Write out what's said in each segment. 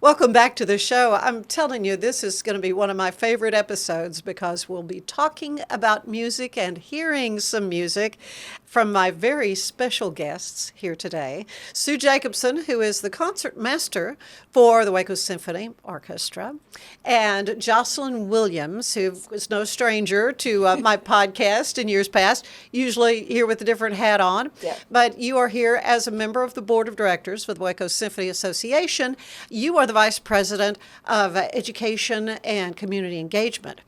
Welcome back to the show. I'm telling you, this is going to be one of my favorite episodes because we'll be talking about music and hearing some music from my very special guests here today. Sue Jacobson, who is the concert master for the Waco Symphony Orchestra, and JOCELYN Williams, who was no stranger to my podcast in years past, usually here with a different hat on. Yeah. But you are here as a member of the board of directors for the Waco Symphony Association. You are the vice president of education and community engagement.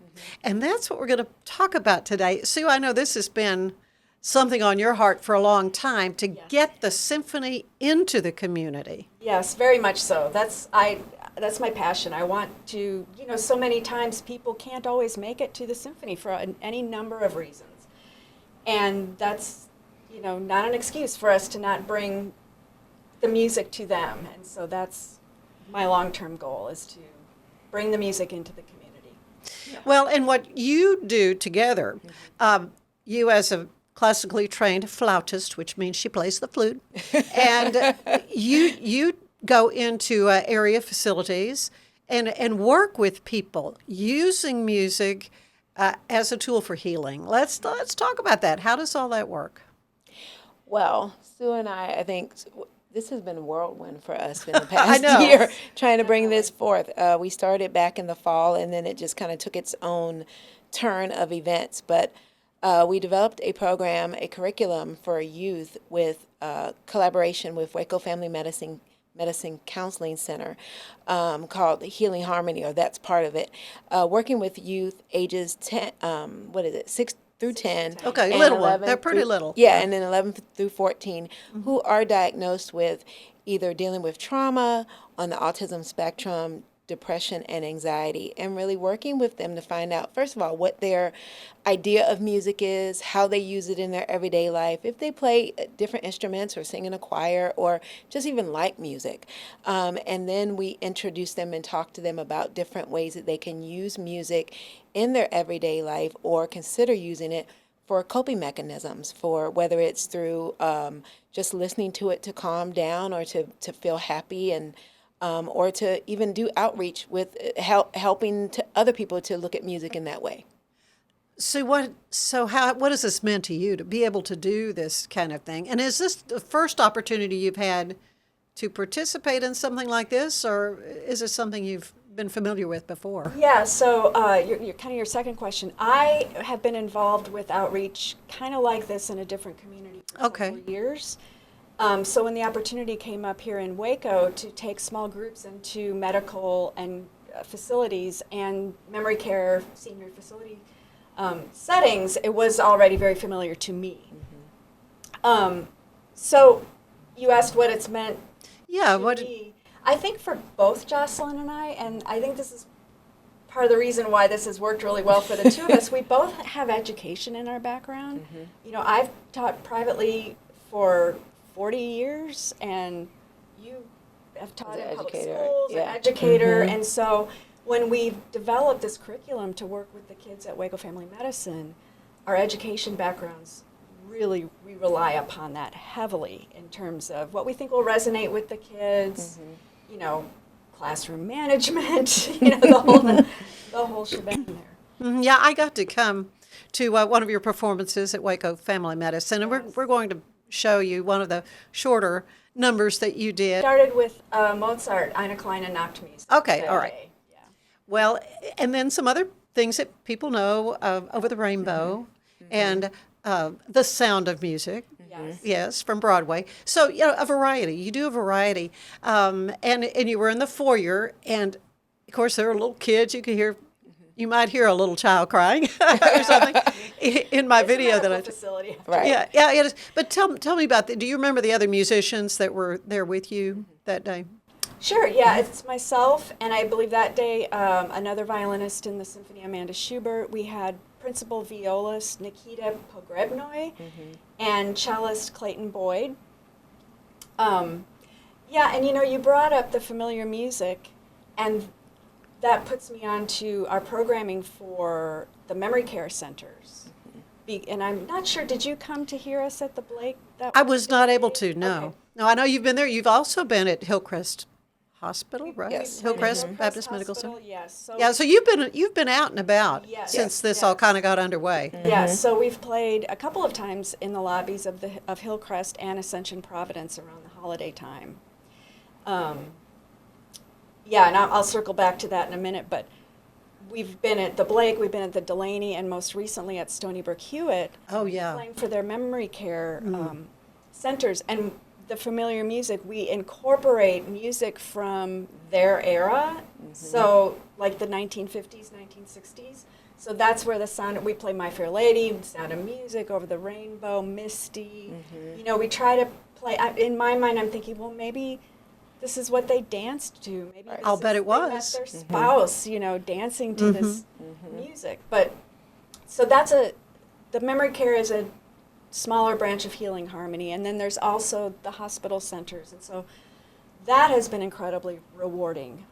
And that's what we're going to talk about today. Sue, I know this has been something on your heart for a long time to get the symphony into the community. Yes, very much so. That's my passion. I want to, so many times people can't always make it to the symphony for any number of reasons. And that's, not an excuse for us to not bring the music to them. And so that's my long-term goal, is to bring the music into the community. Yeah. Well, and what you do together, you as a classically trained flautist, which means she plays the flute, and you go into area facilities and work with people using music as a tool for healing. Let's talk about that. How does all that work? Well, Sue and I think this has been a whirlwind for us in the past year, trying to bring this forth. We started back in the fall, and then it just kind of took its own turn of events. But we developed a program, a curriculum for youth with collaboration with Waco Family Medicine Counseling Center called Healing Harmony, or that's part of it, working with youth ages 6 through 10. Okay, little one. They're pretty little. Yeah, and then 11 through 14, who are diagnosed with either dealing with trauma on the autism spectrum, depression, and anxiety, and really working with them to find out, first of all, what their idea of music is, how they use it in their everyday life, if they play different instruments or sing in a choir or just even like music. And then we introduce them and talk to them about different ways that they can use music in their everyday life or consider using it for coping mechanisms, for whether it's through just listening to it to calm down or to feel happy, and or to even do outreach with helping to other people to look at music in that way. So what has this meant to you to be able to do this kind of thing? And is this the first opportunity you've had to participate in something like this, or is it something you've been familiar with before? Yeah, so your second question. I have been involved with outreach kind of like this in a different community for several years. So when the opportunity came up here in Waco to take small groups into medical and facilities and memory care, senior facility settings, it was already very familiar to me. So you asked what it's meant to me. I think for both JOCELYN and I think this is part of the reason why this has worked really well for the two of us. We both have education in our background. I've taught privately for 40 years, and you have taught in public schools, an educator, and so when we developed this curriculum to work with the kids at Waco Family Medicine, our education backgrounds, really, we rely upon that heavily in terms of what we think will resonate with the kids, classroom management, the whole shebang there. Yeah, I got to come to one of your performances at Waco Family Medicine, and we're going to show you one of the shorter numbers that you did. Started with Mozart, Eine kleine Nachtmusik. Okay, all right. Yeah. Well, and then some other things that people know, Over the Rainbow, and The Sound of Music. Yes, from Broadway. So, a variety. You do a variety. And you were in the foyer, and of course there are little kids. You might hear a little child crying or something in my video that I took. Facility. Right. Yeah, it is. But tell me about that. Do you remember the other musicians that were there with you that day? Sure, yeah, it's myself, and I believe that day another violinist in the symphony, Amanda Schubert. We had principal violist Nikita Pogrebnoy and cellist Clayton Boyd. And you brought up the familiar music, and that puts me on to our programming for the memory care centers. And I'm not sure, did you come to hear us at the Blake? I was not able to, no. Okay. No, I know you've been there. You've also been at Hillcrest Hospital, right? Yes. Hillcrest Hillcrest Baptist Medical Hospital, Center. yes. So Yeah, so you've been out and about Yes. since this Yes. all kind of got underway. Yes, so we've played a couple of times in the lobbies of Hillcrest and Ascension Providence around the holiday time. Yeah, and I'll circle back to that in a minute, but we've been at the Blake, we've been at the Delaney, and most recently at Stony Brook Hewitt. Oh, yeah. Playing for their memory care centers. And the familiar music, we incorporate music from their era, so like the 1950s, 1960s. So that's where the sound, we play My Fair Lady, Sound of Music, Over the Rainbow, Misty. You know, we try to play, in my mind I'm thinking, well, maybe this is what they danced to. Maybe this I'll bet is- it they met was. their spouse, you know, dancing to this music. But, so that's the memory care is a smaller branch of Healing Harmony, and then there's also the hospital centers, and so that has been incredibly rewarding.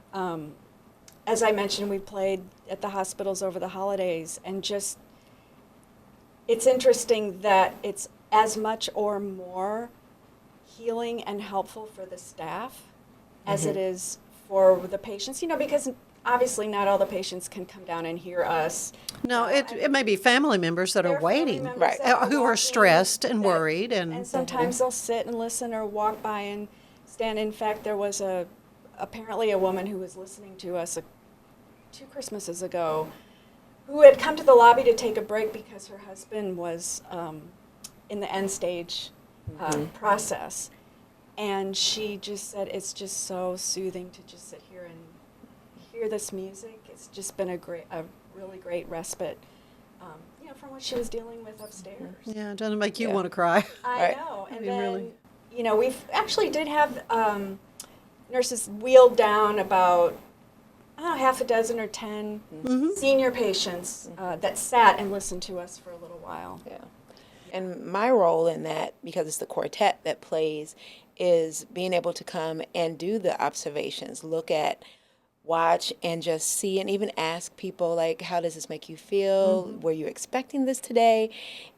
As I mentioned, we played at the hospitals over the holidays, and just, it's interesting that it's as much or more healing and helpful for the staff as it is for the patients, you know, because obviously not all the patients can come down and hear us. No, it may be family members that There are family waiting, members Right. that who are walking stressed and that- worried, and And sometimes they'll sit and listen or walk by and stand. In fact, there was apparently a woman who was listening to us 2 Christmases ago who had come to the lobby to take a break because her husband was in the end stage process. And she just said, it's just so soothing to just sit here and hear this music. It's just been a really great respite, you know, from what she was dealing with upstairs. yeah, it doesn't make you Yeah. want to cry. I Right. know. I And mean, then, really. you know, we've actually did have nurses wheeled down about, I don't know, half a dozen or 10 senior patients that sat and listened to us for a little while. Yeah. And my role in that, because it's the quartet that plays, is being able to come and do the observations, look at, watch, and just see, and even ask people, like, how does this make you feel? Were you expecting this today?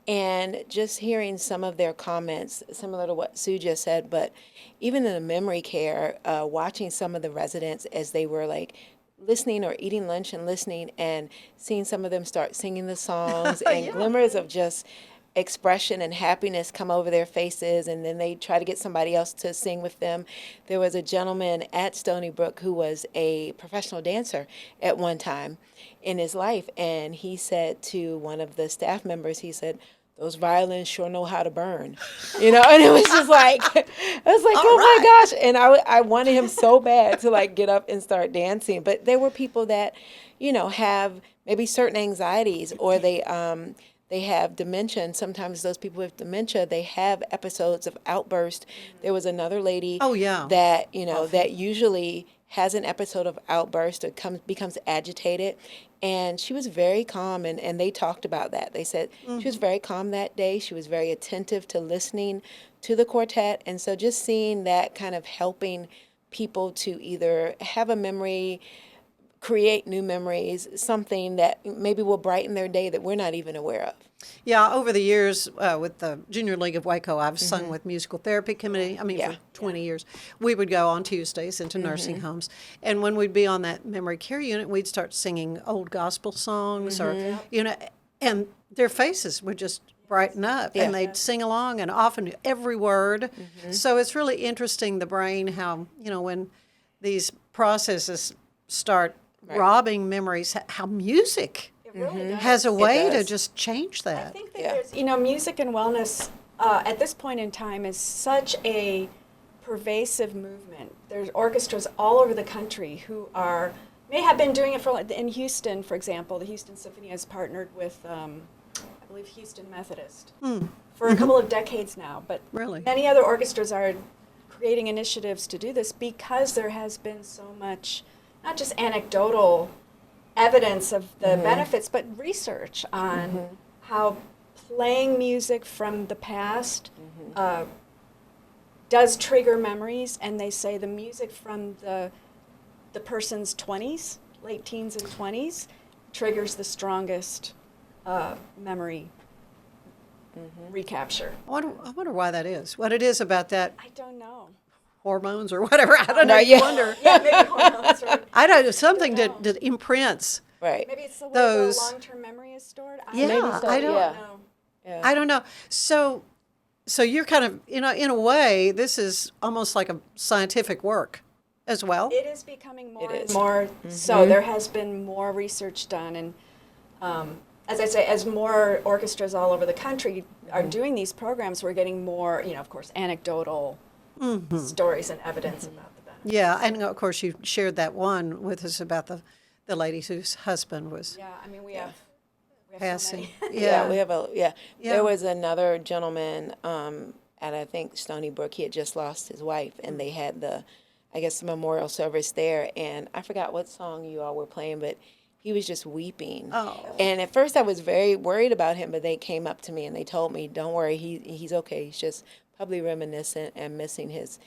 And just hearing some of their comments, similar to what Sue just said, but even in the memory care, watching some of the residents as they were like listening or eating lunch and listening, and seeing some of them start singing the songs and glimmers of just expression and happiness come over their faces, and then they try to get somebody else to sing with them. There was a gentleman at Stony Brook who was a professional dancer at one time in his life, and he said to one of the staff members, he said, "Those violins sure know how to burn," you know. And it was just like, I was like, oh my gosh. And I wanted him so bad to like get up and start dancing. But there were people that, you know, have maybe certain anxieties, or they have dementia, and sometimes those people with dementia, they have episodes of outburst. There was another lady that, you know, that usually has an episode of outburst or becomes agitated, and she was very calm, and they talked about that. They said she was very calm that day. She was very attentive to listening to the quartet, and so just seeing that kind of helping people to either have a memory, create new memories, something that maybe will brighten their day that we're not even aware of. Yeah, over the years with the Junior League of Waco, I've sung with Musical Therapy Committee. I mean, for 20 years. We would go on Tuesdays into nursing homes. And when we'd be on that memory care unit, we'd start singing old gospel songs or, you know, and their faces would just brighten up and they'd sing along, and often every word. So it's really interesting, the brain, how, you know, when these processes start robbing memories, how music Really does. has a way to does. just change I that. think that there's, you know, music and wellness at this point in time is such a pervasive movement. There's orchestras all over the country who may have been doing it in Houston, for example. The Houston Symphony has partnered with, I believe, Houston Methodist for a couple of decades now. But Really? many other orchestras are creating initiatives to do this because there has been so much, not just anecdotal evidence of the benefits, but research on how playing music from the past does trigger memories. And they say the music from the person's 20s, late teens and 20s, triggers the strongest memory recapture. I wonder why that is. What it is about that. I don't know. hormones or whatever. I don't know. Right, You yeah. wonder. Yeah, maybe hormones. Right. I don't know. Something that imprints. Right. Maybe it's the way Those- the long-term memory is stored. Yeah, Maybe so, I don't yeah. know. Yeah. I don't know. So you're kind of, in a way, this is almost like a scientific work as well. It is becoming more It and is. more. So there has been more research done, and as I say, as more orchestras all over the country are doing these programs, we're getting more, of course, anecdotal stories and evidence about the benefits. Yeah, and of course you shared that one with us about the lady whose husband was Yeah, I mean, we have so passing. many. Yeah, we have Yeah. There was another gentleman at I think Stony Brook. He had just lost his wife, and they had the memorial service there. And I forgot what song you all were playing, but he was just weeping. Oh. And at first I was very worried about him, but they came up to me and they told me, "Don't worry, he's okay. He's just probably reminiscent and missing his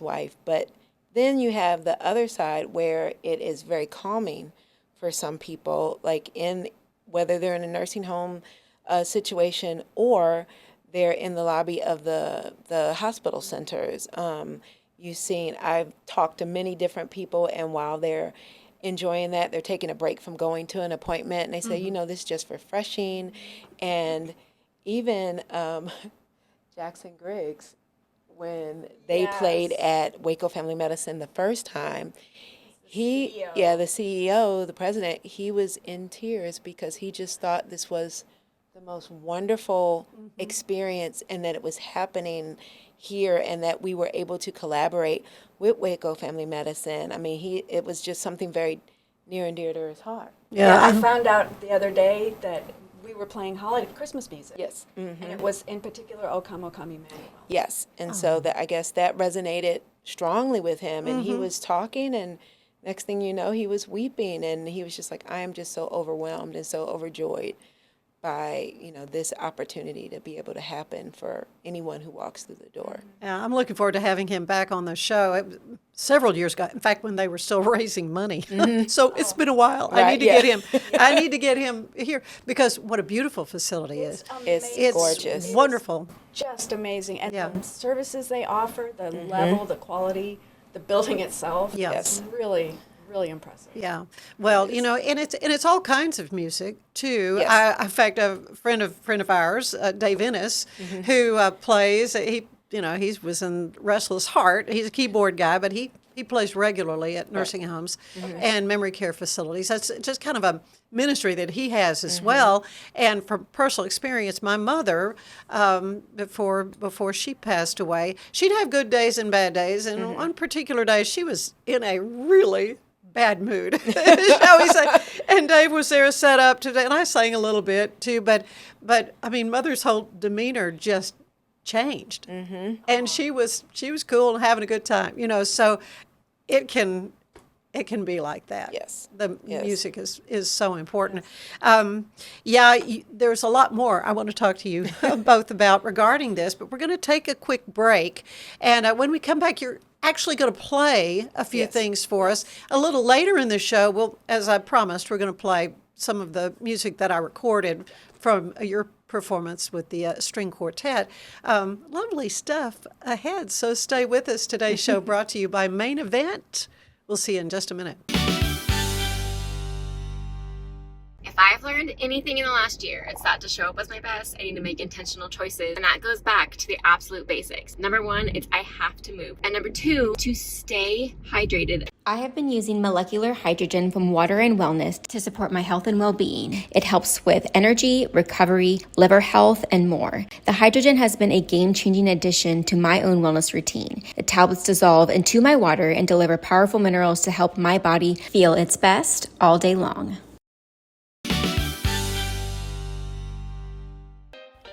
wife." But then you have the other side where it is very calming for some people, like whether they're in a nursing home situation or they're in the lobby of the hospital centers. I've talked to many different people, and while they're enjoying that, they're taking a break from going to an appointment, and they say, this is just refreshing. And even Jackson Griggs, when they played at Waco Family Medicine the first time, the CEO, the president, he was in tears because he just thought this was the most wonderful experience, and that it was happening here, and that we were able to collaborate with Waco Family Medicine. I mean, it was just something very near and dear to his heart. Yeah, I found out the other day that we were playing holiday Christmas music. Yes. And it was in particular O Come, O Come Emmanuel. Yes, and so I guess that resonated strongly with him, and he was talking, and next thing you know, he was weeping, and he was just like, "I am just so overwhelmed and so overjoyed by this opportunity to be able to happen for anyone who walks through the door." Yeah, I'm looking forward to having him back on the show. It was several years ago, in fact, when they were still raising money. So it's been a while. I need to get him. I need to get him here, because what a beautiful facility is. It's gorgeous. It's wonderful. Just amazing. And Yeah. the services they offer, the level, the quality, the building itself. Yes. It's really, really impressive. Yeah. Well, and it's all kinds of music too. Yes. In fact, a friend of ours, Dave Ennis, who plays. He was in Restless Heart. He's a keyboard guy, but he plays regularly at nursing homes and memory care facilities. That's just kind of a ministry that he has as well. And from personal experience, my mother, before she passed away, she'd have good days and bad days. And one particular day, she was in a really bad mood, shall we say. And Dave was there set up today, and I sang a little bit too. But I mean, Mother's whole demeanor just changed, and she was cool and having a good time. So it can be like that. Yes. The Yes. music is so important. There's a lot more I want to talk to you both about regarding this, but we're going to take a quick break, and when we come back, you're actually going to play a few things for us. A little later in the show, as I promised, we're going to play some of the music that I recorded from your performance with the string quartet. Lovely stuff ahead, so stay with us. Today's show brought to you by Main Event. We'll see you in just a minute. If I've learned anything in the last year, it's that to show up as my best, I need to make intentional choices. And that goes back to the absolute basics. Number one, it's I have to move. And number two, to stay hydrated. I have been using molecular hydrogen from Water and Wellness to support my health and well-being. It helps with energy, recovery, liver health, and more. The hydrogen has been a game-changing addition to my own wellness routine. The tablets dissolve into my water and deliver powerful minerals to help my body feel its best all day long.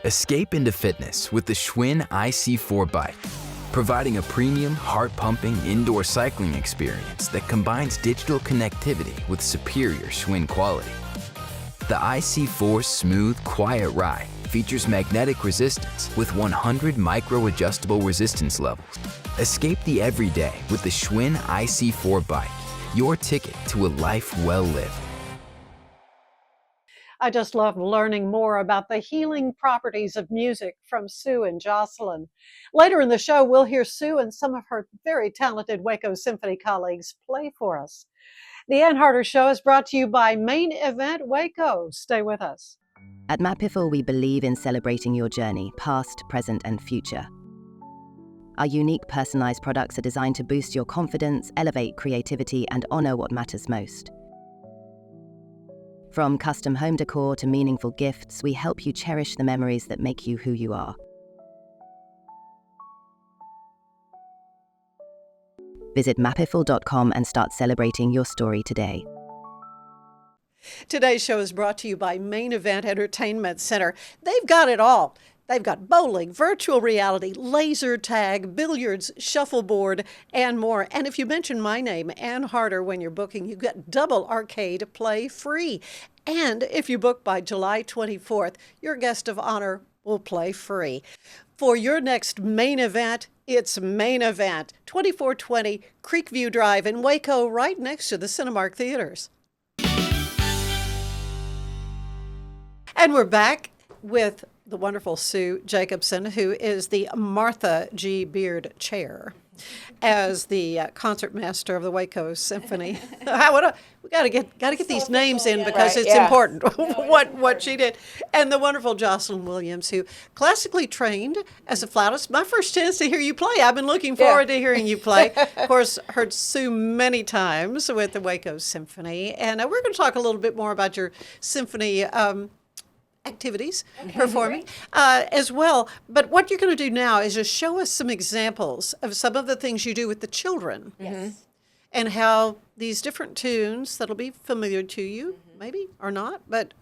Escape into fitness with the Schwinn IC4 bike, providing a premium, heart-pumping indoor cycling experience that combines digital connectivity with superior Schwinn quality. The IC4's smooth, quiet ride features magnetic resistance with 100 micro-adjustable resistance levels. Escape the everyday with the Schwinn IC4 bike, your ticket to a life well lived. I just love learning more about the healing properties of music from Sue and JOCELYN. Later in the show, we'll hear Sue and some of her very talented Waco Symphony colleagues play for us. The Ann Harder Show is brought to you by Main Event Waco. Stay with us. At Mapiful, we believe in celebrating your journey, past, present, and future. Our unique personalized products are designed to boost your confidence, elevate creativity, and honor what matters most. From custom home decor to meaningful gifts, we help you cherish the memories that make you who you are. Visit mapiful.com and start celebrating your story today. Today's show is brought to you by Main Event Entertainment Center. They've got it all. They've got bowling, virtual reality, laser tag, billiards, shuffleboard, and more. And if you mention my name, Ann Harder, when you're booking, you get double arcade play free. And if you book by July 24th, your guest of honor will play free. For your next main event, it's Main Event, 2420 Creekview Drive in Waco, right next to the Cinemark Theaters. And we're back with the wonderful Sue Jacobson, who is the Martha G. Beard Chair, as the concertmaster of the Waco Symphony. We got to get these names in because it's important what she did. And the wonderful JOCELYN Williams, who classically trained as a flautist. My first chance to hear you play. I've been looking forward to hearing you play. Of course, heard Sue many times with the Waco Symphony, and we're going to talk a little bit more about your symphony activities, performing as well. But what you're going to do now is just show us some examples of some of the things you do with the children. Yes. And how these different tunes that'll be familiar to you, maybe, or not, but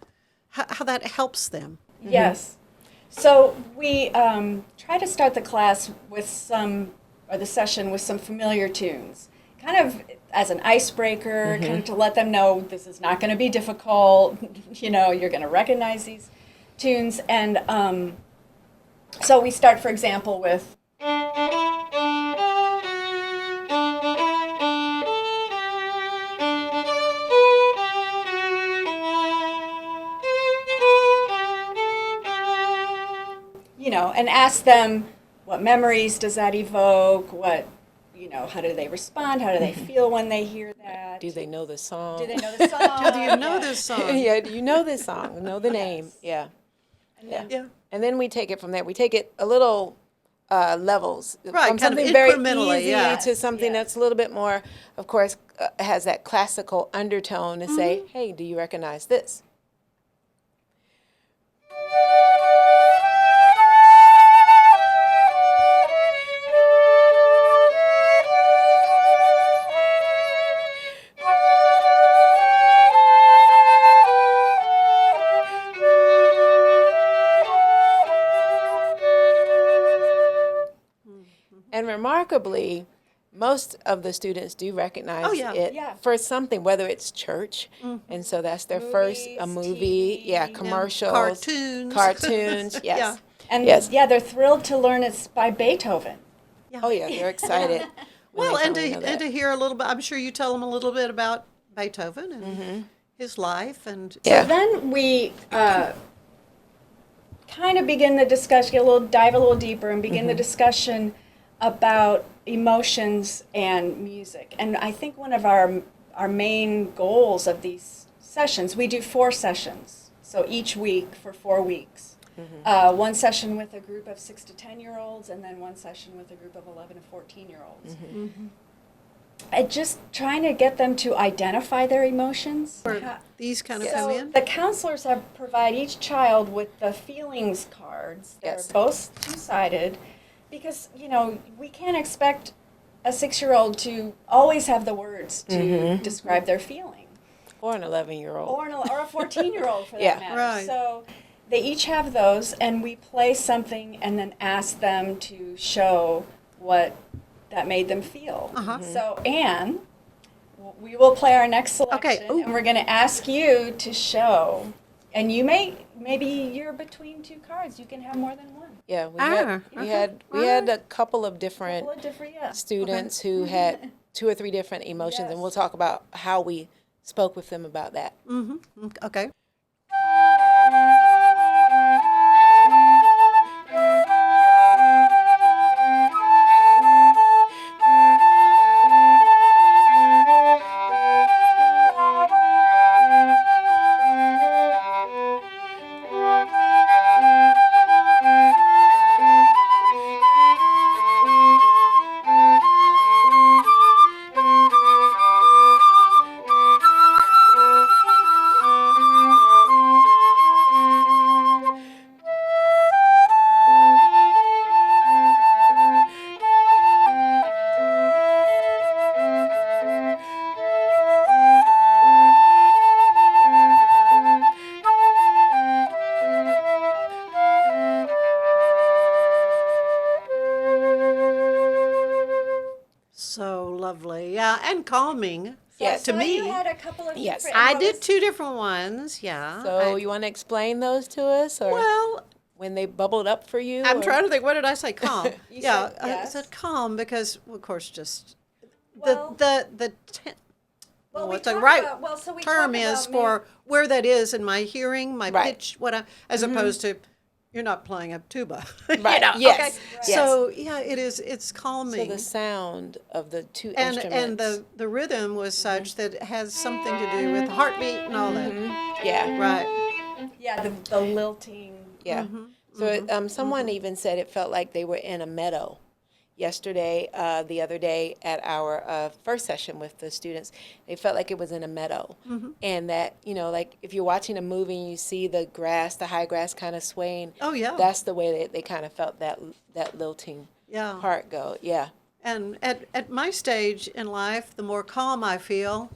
how that helps them. Yes. So we try to start the class with the session with some familiar tunes, kind of as an icebreaker, kind of to let them know this is not going to be difficult, you're going to recognize these tunes. And so we start, for example, with and ask them what memories does that evoke, how do they respond, how do they feel when they hear that? Do they know the song? Do they know the song? Do you know this song? Yeah, do you know this song? Know the name? Yeah. And then we take it from there. We take it a little levels. Right, from kind of something very incrementally, easy to something that's a little bit more, of course, has that classical undertone and say, hey, do you recognize this? And remarkably, most of the students do recognize it for something, whether it's church, and so that's their first movie, TV, commercials, cartoons, yes. And they're thrilled to learn it's by Beethoven. Oh yeah, they're excited. Well, and to hear a little bit, I'm sure you tell them a little bit about Beethoven and his life. And So then we kind of begin the discussion, dive a little deeper and begin the discussion about emotions and music. And I think one of our main goals of these sessions, we do 4 sessions. So each week for 4 weeks. One session with a group of 6 to 10-year-olds, and then one session with a group of 11 to 14-year-olds. And just trying to get them to identify their emotions. These kind of come in? The counselors provide each child with the feelings cards. They're both two-sided because, we can't expect a 6-year-old to always have the words to describe their feeling. Or an 11-year-old. Or a 14-year-old for that matter. Right. So they each have those, and we play something and then ask them to show what that made them feel. So, Anne, we will play our next selection, and we're going to ask you to show. And you maybe you're between 2 cards. You can have more than one. Yeah, we had a couple of different students who had 2 or 3 different emotions, and we'll talk about how we spoke with them about that. Okay. calming. Yes. To So me. you had a couple of Yes. different. I what did was- 2 different ones, yeah. So you want to explain those to us, or Well, when they bubbled up for you? I'm or- trying to think, what did I say? Calm. Yeah, said I yes. said calm because, of course, just Well- the Well, we what the talk right about- well, so we term talk is about for where that is in my hearing, my Right. pitch, as opposed to you're not playing a tuba. Right. You know, Yes. okay? Right. So yeah, it's So calming. the sound of the two and instruments. the rhythm was such that it has something to do with the heartbeat and all that. Yeah. Right. Yeah, the lilting. Yeah. So someone even said it felt like they were in a meadow. Yesterday, the other day at our first session with the students, they felt like it was in a meadow. And that, like if you're watching a movie and you see the grass, the high grass kind of swaying. Oh, yeah. That's the way they kind of felt that lilting Yeah. part go. Yeah. And at my stage in life, the more calm I feel,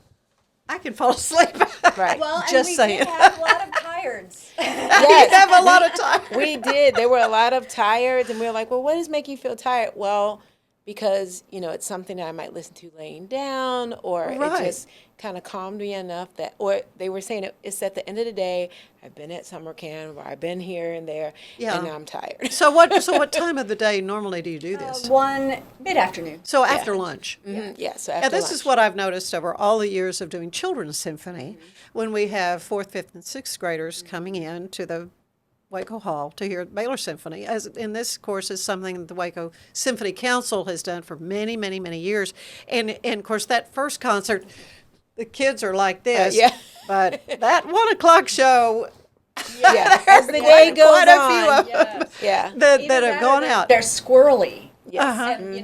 I can fall asleep. Right. Well, and Just we saying. did have a lot of tireds. You have a lot of time. We did. There were a lot of tired, and we were like, well, what is making you feel tired? Well, because, it's something that I might listen to laying down, or Right. it just kind of calmed me enough that, or they were saying it's at the end of the day, I've been at summer camp, or I've been here and there, Yeah. and now I'm tired. So what time of the day normally do you do this? One mid-afternoon. So after lunch. Mhm. Yeah, so Yeah, after this lunch. is what I've noticed over all the years of doing children's symphony. When we have 4th, 5th, and 6th graders coming in to the Waco Hall to hear Baylor Symphony, as in this course is something that the Waco Symphony Council has done for many, many, many years. And of course, that first concert, the kids are like this. yeah. But that 1 o'clock show, Yeah, as the day goes quite a few on. of them Yeah. that Either have or gone they're- out. They're squirrely. Yes. And,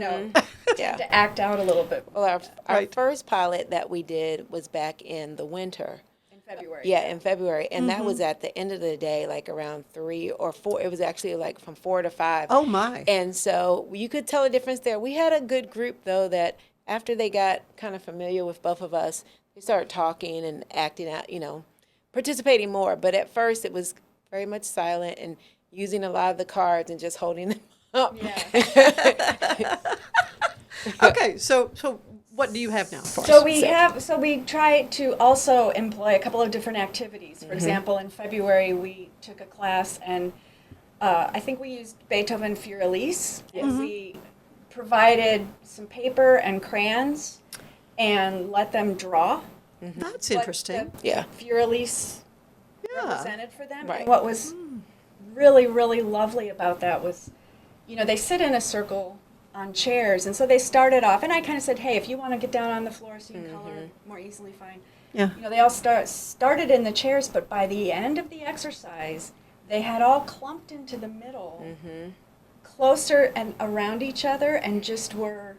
Yeah. to act out a little bit Well, our Right. first pilot that we did was back in the winter. in February. Yeah, in February. And that was at the end of the day, like around 3 or 4. It was actually like from 4 to 5. Oh, my. And so you could tell a difference there. We had a good group, though, that after they got kind of familiar with both of us, they started talking and acting out, participating more. But at first, it was very much silent and using a lot of the cards and just holding them up. Okay, so what do you have now for us? So we try to also employ a couple of different activities. For example, in February we took a class and I think we used Beethoven Für Elise. We provided some paper and crayons and let them draw. That's what interesting. the Yeah. Für Elise Yeah. represented for them. Right. And what was really, really lovely about that was, they sit in a circle on chairs, and so they started off, and I kind of said, hey, if you want to get down on the floor so you can color more easily, fine. Yeah. They all started in the chairs, but by the end of the exercise, they had all clumped into the middle, closer and around each other, and just were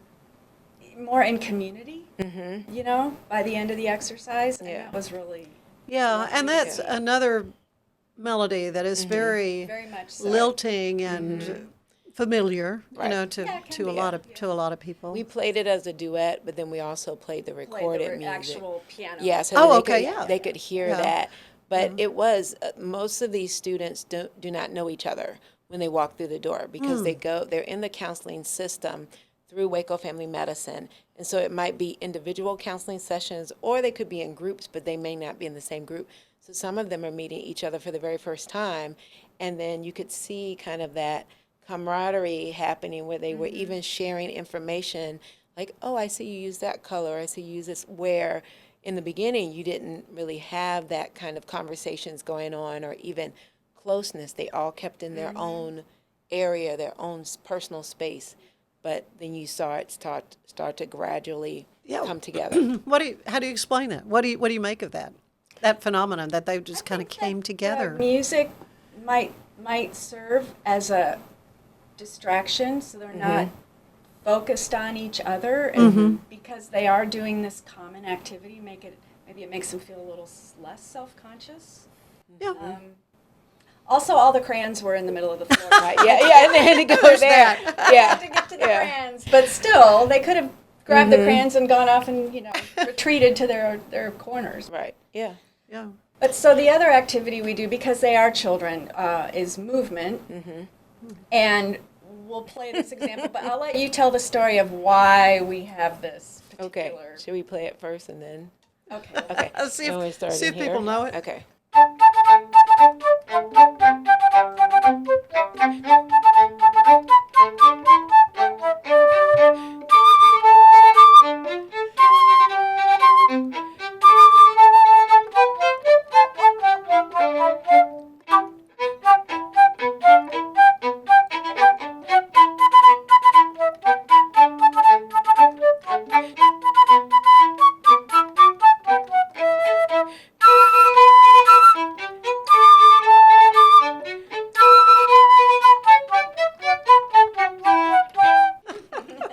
more in community, by the end of the exercise, and that was really Yeah, and that's another melody that is very, very much so. lilting and familiar, Right. to Yeah, it can to a be, lot of to a lot of people. We played it as a duet, but then we also played the Played recorded the music. actual piano. Yeah, so Oh, they okay, could, yeah. they could hear Yeah. that. But it was, most of these students do not know each other when they walk through the door because they're in the counseling system through Waco Family Medicine. And so it might be individual counseling sessions, or they could be in groups, but they may not be in the same group. So some of them are meeting each other for the very first time. And then you could see kind of that camaraderie happening where they were even sharing information like, oh, I see you use that color, I see you use this, where in the beginning you didn't really have that kind of conversations going on or even closeness. They all kept in their own area, their own personal space. But then you saw it start to gradually come together. How do you explain that? What do you make of that phenomenon that they just kind of came together? Music might serve as a distraction, so they're not focused on each other, and because they are doing this common activity, maybe it makes them feel a little less self-conscious. Yeah. Also, all the crayons were in the middle of the floor. Right, yeah, and then it goes there. Yeah. To get to the crayons, but still, they could have grabbed the crayons and gone off and retreated to their corners. Right, yeah. Yeah. But so the other activity we do, because they are children, is movement. And we'll play this example, but I'll let you tell the story of why we have this particular. Okay. Should we play it first and then? Okay. Okay. See So we're if, starting see if here. people know it. Okay.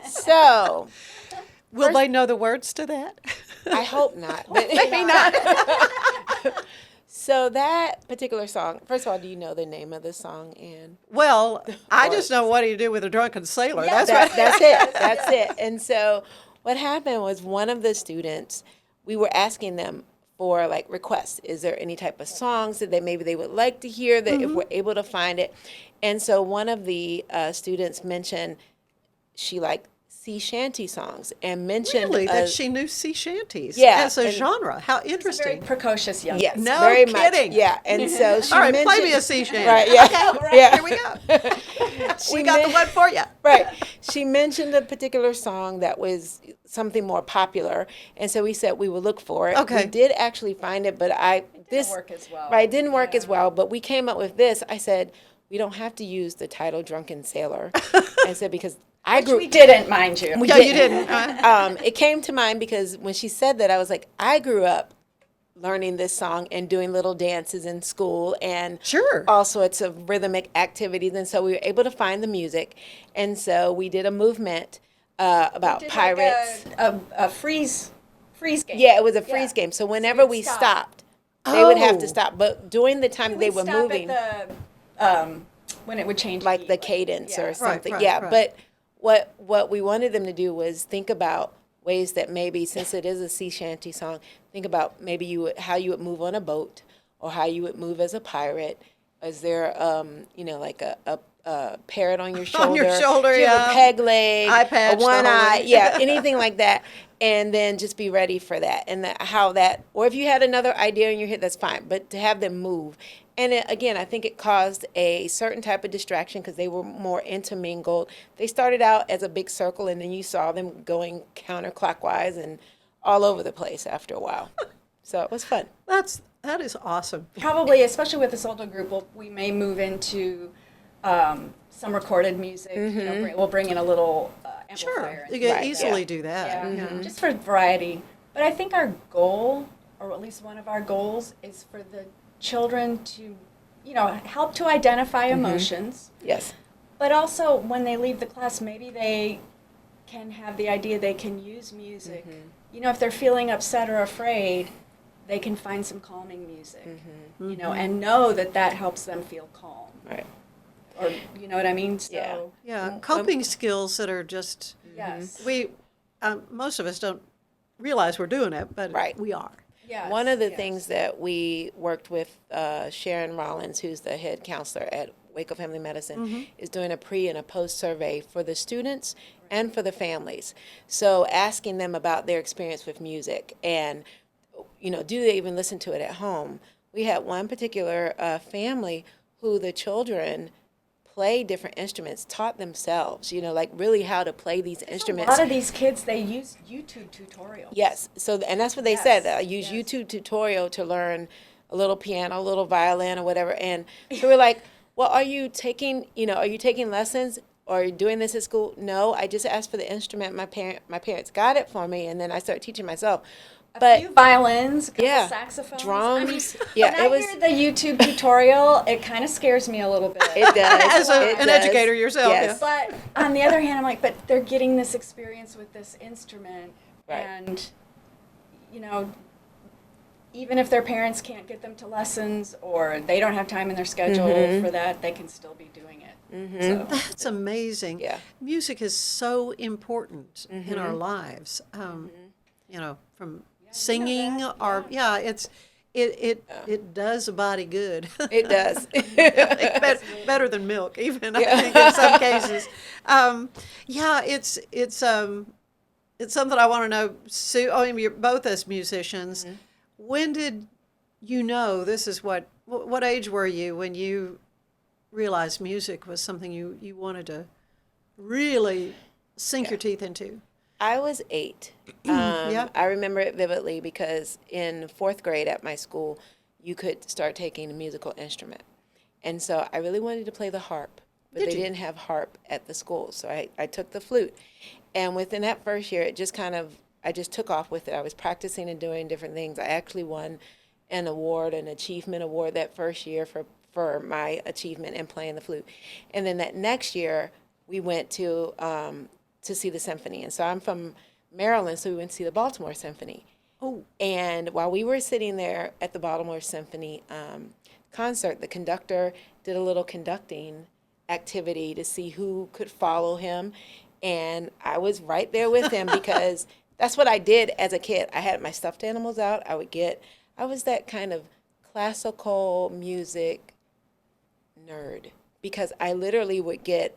So, Will they know the words to that? I hope not. But Maybe not. So that particular song, first of all, do you know the name of the song, Anne? Well, I just know what do you do with a drunken sailor. That's That's what. it. That's it. And so what happened was one of the students, we were asking them for like requests. Is there any type of songs that maybe they would like to hear that if we're able to find it? And so one of the students mentioned she liked sea shanty songs and mentioned Really, that she knew sea shanties Yeah, as a and- genre. How Very interesting. precocious young. yes, No very kidding. much. Yeah, and so she All right, mentioned, play me a sea shanty. Right, yeah, yeah. Here we go. She We got the men- one for you. Right. She mentioned a particular song that was something more popular, and so we said we would look for it. Okay. We did actually find it, but Didn't work as well. Right, it didn't work as well, but we came up with this. I said, we don't have to use the title Drunken Sailor. I said, because I Which grew we didn't, mind you. Yeah, you didn't. it came to mind because when she said that, I was like, I grew up learning this song and doing little dances in school and Sure. all sorts of rhythmic activities. And so we were able to find the music. And so we did a movement about Did pirates. like a freeze game. Yeah, it was a freeze game. So whenever you'd we stop. stopped, they would have Oh. to stop. But during the time they We'd were stop moving, at the, when it would change like key, the cadence or something. right, Yeah, right. but what we wanted them to do was think about ways that maybe, since it is a sea shanty song, think about maybe how you would move on a boat or how you would move as a pirate. Is there like a parrot on your shoulder? On your shoulder, Do you have yeah. a peg leg, Eye patch, a the one whole eye, thing. yeah, anything like that. And then just be ready for that, and how that, or if you had another idea in your head, that's fine. But to have them move, and again, I think it caused a certain type of distraction because they were more intermingled. They started out as a big circle, and then you saw them going counterclockwise and all over the place after a while. So it was fun. That is awesome. Probably, especially with this older group, we may move into some recorded music. We'll bring in a little amplifier. Sure. and You can Right, easily yeah. do that. Yeah, just for variety. But I think our goal, or at least one of our goals, is for the children to, help to identify emotions, Yes. but also when they leave the class, maybe they can have the idea they can use music. If they're feeling upset or afraid, they can find some calming music, and know that helps them feel calm. Right. Or, you know what I mean? So, Yeah. Yeah, coping skills that are just, yes. most of us don't realize we're doing it, but Right. we are. Yes, One of the yes. things that we worked with Sharon Rollins, who's the head counselor at Waco Family Medicine, is doing a pre and a post survey for the students and for the families. So asking them about their experience with music and, do they even listen to it at home? We had one particular family who the children play different instruments, taught themselves, like really how to play these A instruments. lot of these kids, they use YouTube tutorials. Yes. So, and that's what they Yes, said. I use yes. YouTube tutorial to learn a little piano, a little violin, or whatever. And so we're like, well, are you taking lessons, or are you doing this at school? No, I just asked for the instrument. My parents got it for me, and then I started teaching myself. A few violins, a couple yeah, saxophones. drums. Yeah, Yeah, when I hear the YouTube tutorial, it kind of scares me a little bit. It does. As an educator yourself, Yes. But on the other hand, I'm like, but they're getting this experience with this instrument, Right. and even if their parents can't get them to lessons or they don't have time in their schedule for that, they can still be doing it. So, That's amazing. Yeah. Music is so important in our lives. From singing or it does a body good. It does. Better than milk, even I think in some cases. it's something I want to know, Sue. I mean, you're both as musicians. When did you know this is what age were you when you realized music was something you wanted to really sink your teeth into? I was 8. I remember it vividly because in 4th grade at my school, you could start taking a musical instrument. And so I really wanted to play the harp, but they didn't have harp at the school. So I took the flute. And within that first year, it just I just took off with it. I was practicing and doing different things. I actually won an achievement award that first year for my achievement in playing the flute. And then that next year, we went to see the symphony. And so I'm from Maryland, so we went to see the Baltimore Symphony. Oh. And while we were sitting there at the Baltimore Symphony concert, the conductor did a little conducting activity to see who could follow him. And I was right there with him because that's what I did as a kid. I had my stuffed animals out. I was that kind of classical music nerd because I literally would get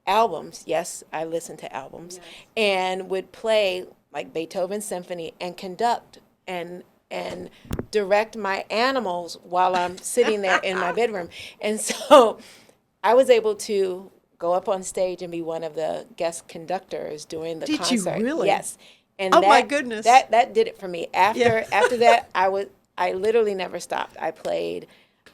albums. Yes, I listened to albums, and would play like Beethoven's Symphony and conduct and direct my animals while I'm sitting there in my bedroom. And so I was able to go up on stage and be one of the guest conductors during the concert. Did you really? Yes. And my goodness. That did it for me. After that, I literally never stopped. I played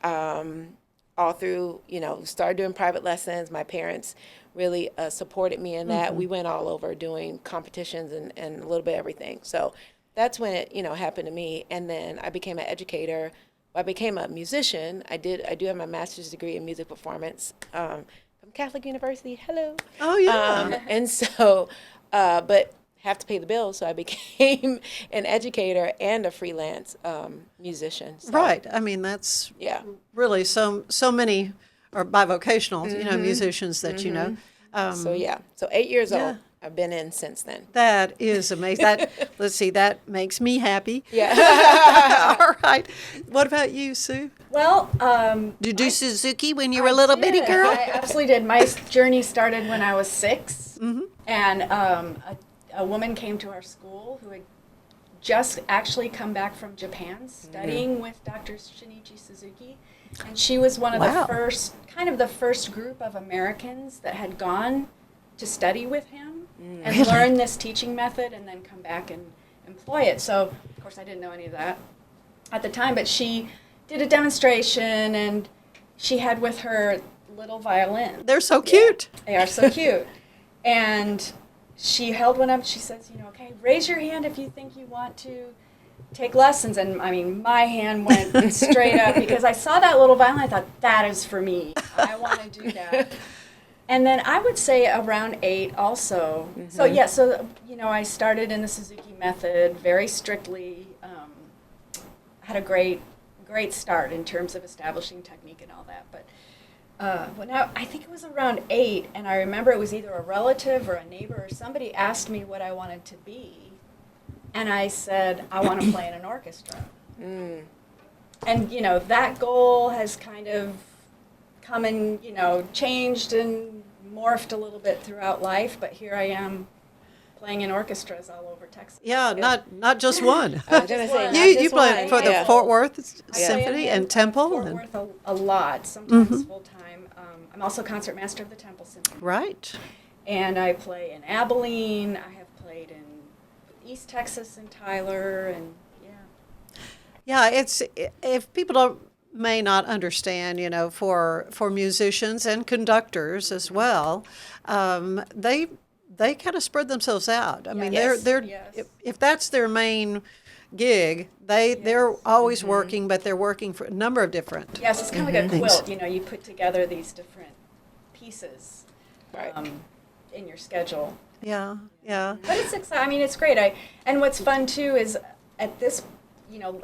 all through, started doing private lessons. My parents really supported me in that. We went all over doing competitions and a little bit of everything. So that's when it, happened to me. And then I became an educator. I became a musician. I do have my master's degree in music performance from Catholic University. Hello. Oh, yeah. And so, but have to pay the bills, so I became an educator and a freelance musician. So. Right. I mean, that's really so many or bivocational, musicians that you know. So 8 years old. I've been in since then. That is amazing. Let's see, that makes me happy. Yeah. All right. What about you, Sue? Well, Did you do Suzuki when you were a little bitty girl? I absolutely did. My journey started when I was 6, and a woman came to our school who had just actually come back from Japan studying with Dr. Shinichi Suzuki. And she was one of the first group of Americans that had gone to study with him and learn this teaching method and then come back and employ it. So, of course, I didn't know any of that at the time, but she did a demonstration and she had with her little violin. They're so cute. They are so cute. And she held one up. She says, okay, raise your hand if you think you want to take lessons. And I mean, my hand went straight up because I saw that little violin. I thought, that is for me. I want to do that. And then I would say around 8 also. So I started in the Suzuki method very strictly. Had a great start in terms of establishing technique and all that. But now I think it was around 8, and I remember it was either a relative or a neighbor or somebody asked me what I wanted to be, and I said I want to play in an orchestra. And that goal has kind of come and changed and morphed a little bit throughout life, but here I am playing in orchestras all over Texas. Yeah, not just one. I was going to say, you played for the Fort Worth Symphony and Temple. Fort Worth a lot, sometimes full time. I'm also concertmaster of the Temple Symphony. Right. And I play in Abilene. I have played in East Texas and Tyler, and it's if people may not understand, for musicians and conductors as well, they kind of spread themselves out. I mean, they're if that's their main gig, they're always working, but they're working for a number of different. Yes, it's kind of like a quilt. You put together these different pieces in your schedule. Yeah. But it's exciting. I mean, it's great. And what's fun too is at this,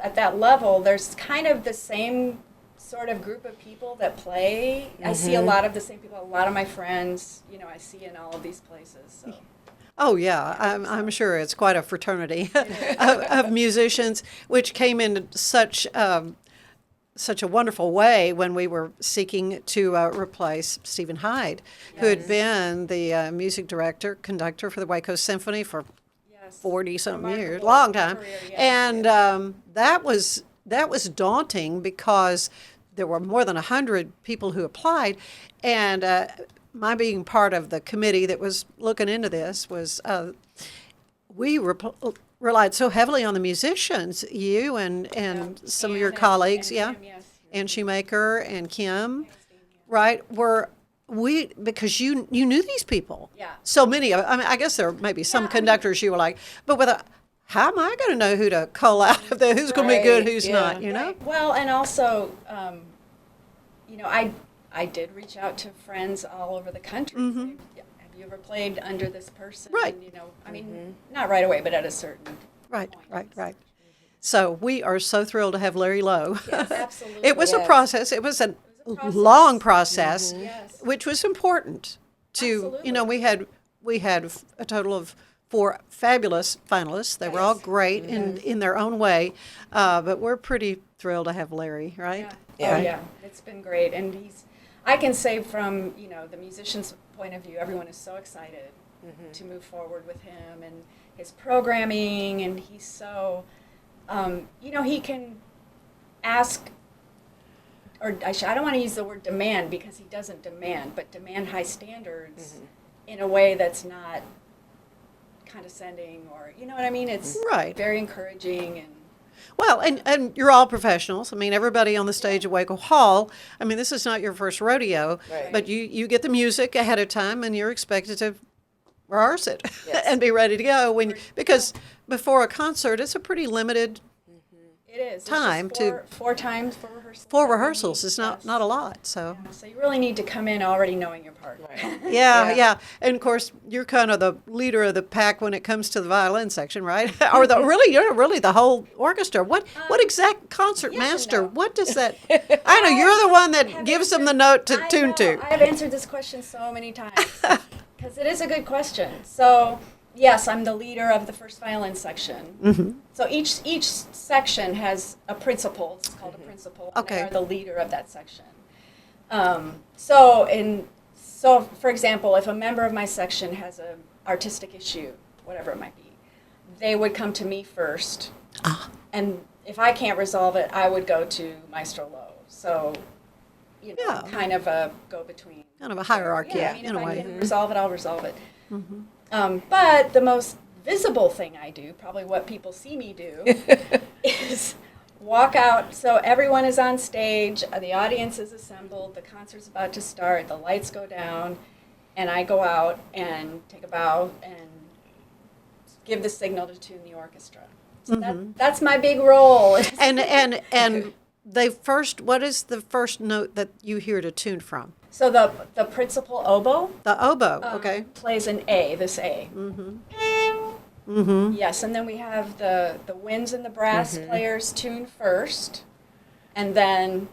at that level, there's kind of the same sort of group of people that play. I see a lot of the same people. A lot of my friends, I see in all of these places. So. Oh yeah, I'm sure it's quite a fraternity of musicians, which came in such a wonderful way when we were seeking to replace Stephen Hyde, who had been the music director, conductor for the Waco Symphony for 40-something years, Remarkable long time. career, yes, And that was daunting because there were more than 100 people who applied. And my being part of the committee that was looking into this was we relied so heavily on the musicians, you and some of your colleagues, and Kim, yes. Ann Shoemaker and Kim, right, because you knew these people. Yeah. So many of, I mean, I guess there may be some conductors you were like, but how am I going to know who to call out of there? Who's going to be good, who's not, you know? Well, and also, you know, I did reach out to friends all over the country. Say, have you ever played under this person? Right. You know, I mean, not right away, but at a certain Right. point. So we are so thrilled to have Larry Lowe. Yes, absolutely. It was a Yes. process. It was a process. long process, Yes. which was important to, you know, we had a total of 4 fabulous finalists. They were all great in their own way, but we're pretty thrilled to have Larry, right? Yeah. Oh, yeah. It's been great. And I can say from, you know, the musician's point of view, everyone is so excited to move forward with him and his programming, and he's so, you know, he can ask, or I don't want to use the word demand because he doesn't demand, but demand high standards in a way that's not condescending, or, you know what I mean? It's very encouraging. And Well, and you're all professionals. I mean, everybody on the stage at Waco Hall, I mean, this is not your first rodeo, but you get the music ahead of time and you're expected to rehearse it and be ready to go because before a concert, it's a pretty limited it is. time it's just four times for rehearsals. 4 rehearsals is not a lot, so. So you really need to come in already knowing your part. Yeah. And of course, you're kind of the leader of the pack when it comes to the violin section, right? Or you're really the whole orchestra. What exact concertmaster? no. What does that? I know you're the one that gives them the note to tune to. I've answered this question so many times because it is a good question. So yes, I'm the leader of the first violin section. So each section has a principal. It's called a principal. And they are the leader of that section. So for example, if a member of my section has an artistic issue, whatever it might be, they would come to me first. And if I can't resolve it, I would go to Maestro Lowe. So, you know, kind of a go-between. Kind of a hierarchy in a way. If I can resolve it, I'll resolve it. But the most visible thing I do, probably what people see me do, is walk out. So everyone is on stage, the audience is assembled, the concert's about to start, the lights go down, and I go out and take a bow and give the signal to tune the orchestra. So that's my big role. And what is the first note that you hear to tune from? So the principal oboe. The oboe, plays an A, this A. Yes, and then we have the winds and the brass players tune first, and then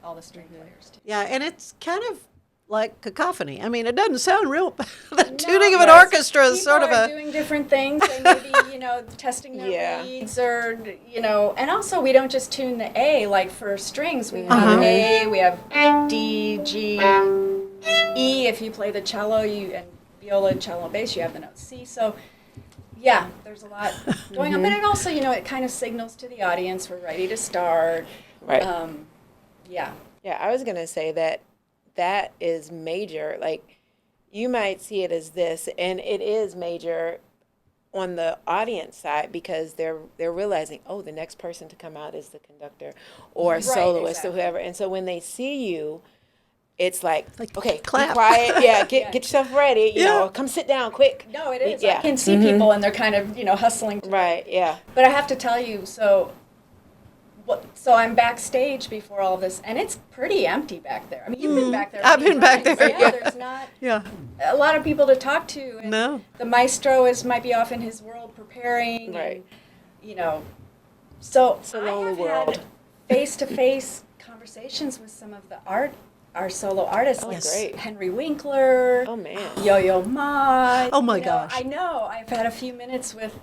all the string players tune. Yeah, and it's kind of like cacophony. I mean, it doesn't sound real. The tuning of an orchestra is sort of People are doing different things. They may be, you know, testing their leads, or, you know, and also we don't just tune the A like for strings. We have A, we have D, G, E. If you play the cello, and viola, cello, bass, you have the note C. So, yeah, there's a lot going on. But it also, you know, it kind of signals to the audience we're ready to start. Right. Yeah, I was going to say that is major. Like, you might see it as this, and it is major on the audience side because they're realizing, oh, the next person to come out is the conductor or soloist or whoever. And so when they see you, it's like okay, clap. Be quiet, get yourself ready, you know, come sit down quick. No, it is. I can see people and they're kind of, you know, hustling. Right, yeah. But I have to tell you, so I'm backstage before all this, and it's pretty empty back there. I mean, you've been back there. I've been back there. Yeah, there's not a lot of people to talk to. And the maestro might be off in his world preparing. Right. And, you know, so it's a I lonely have world. had face-to-face conversations with some of our solo artists. Oh, great. Henry Winkler. Oh, man. Yo-Yo Ma. Oh, my gosh. I know. I've had a few minutes with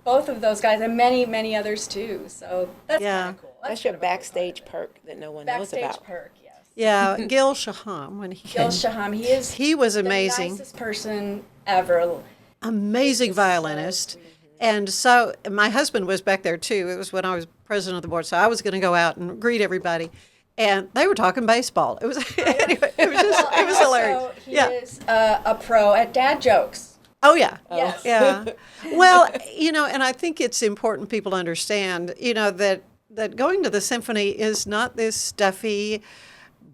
both of those guys and many, many others too. So that's kind of cool. That's your backstage perk that no one knows about. Backstage perk, yes. Yeah, Gil Shaham Gil Shaham, he was amazing. the nicest person ever. amazing violinist. And so my husband was back there too. It was when I was president of the board, so I was going to go out and greet everybody. And they were talking baseball. It was anyway. It was just it was hilarious. He is a pro at dad jokes. Oh yeah. Yes. Yeah. Well, and I think it's important people understand, that going to the symphony is not this stuffy,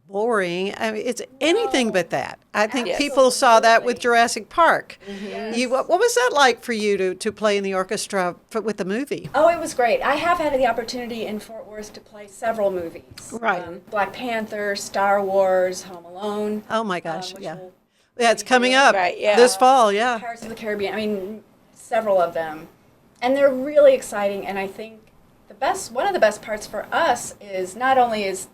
boring. I mean, it's anything but that. I think people saw that with Jurassic Park. Yes. What was that like for you to play in the orchestra with the movie? Oh, it was great. I have had the opportunity in Fort Worth to play several movies. Right. Black Panther, Star Wars, Home Alone. Oh my gosh, which yeah. will Yeah, it's coming up Right, this fall, yeah. Pirates of the Caribbean. I mean, several of them. And they're really exciting, and I think one of the best parts for us is not only is